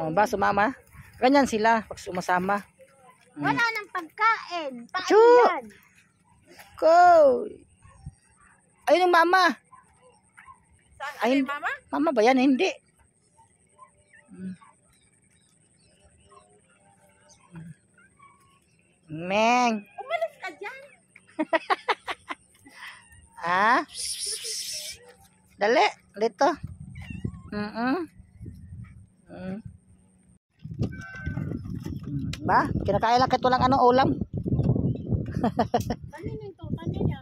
Oh, ba sumama? Ganyan sila pag sumasama. Wala nang pagkain. Paano Chu! yan? Ko. Ayun yung mama. Saan? Ayun, Mama? mama ba yan? Hindi. Meng. Umalis ka dyan. Ah? Dali. Dito. Ba? Kinakain lang kahit walang ano ulam. Kanina ito, kanina.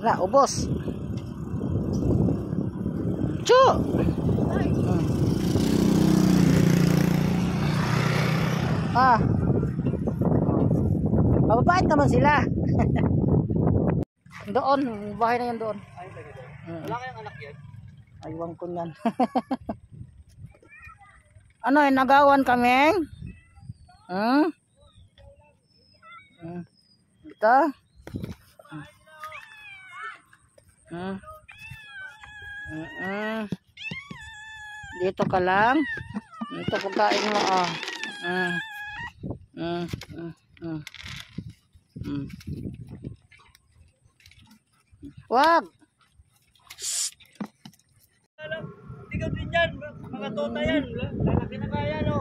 Na, ubos. Chu! Ah. Mababait naman sila. Doon, bahay na yan doon. Wala kayong anak yan? Aywan ko yan. Ano, nagawan kami? Ito? Dito ka lang. Ito pagkain mo, oh. Wag. Ikaw din yan, mga tota yan. Lalaki na kaya, no?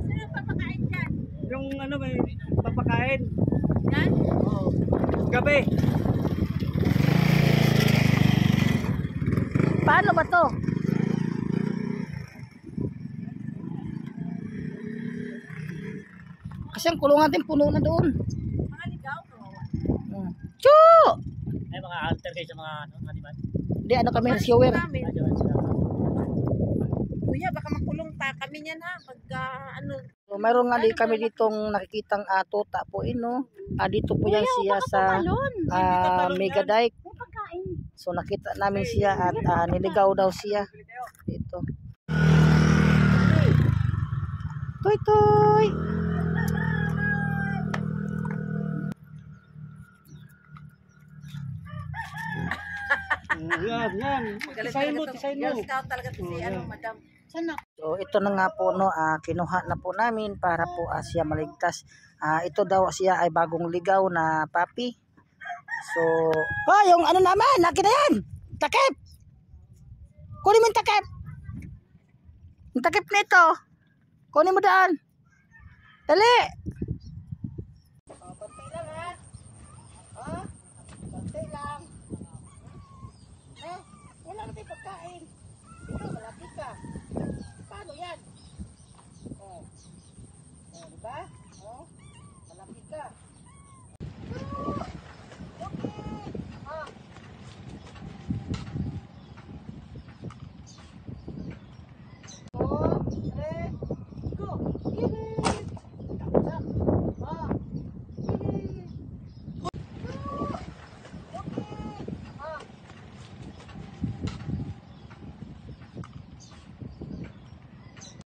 Sino papakain dyan? Yung ano, may papakain. Yan? Oo. Gabi. Paano ba to? Kasi ang kulungan din puno na doon. Mga ligaw, kawawa. Chu! Ay, mga alter kayo sa mga animal. Hindi, ano kami, rescuer. Kuya, baka makulong pa kami niyan ha. Pagka ano. So, mayroon nga di kami ditong nakikitang tota po no. Dito po yan siya sa Mega Dike. May pagkain. So nakita namin siya at niligaw daw siya dito. Toy toy. Yan. Tisayin mo. Girl Scout talaga to si ano, madam. Sana. So ito na nga po no, kinuha na po namin para po siya maligtas. Ito daw siya ay bagong ligaw na papi. So, yung ano naman, nakita yan. Takip. Kunin mo yung takip. Yung takip nito. Kunin mo daan. Dali. Bantay lang ha. Bantay lang. Wala na tayong pagkain. Ikaw, malapit ka. Paano yan? Diba? Malapit ka.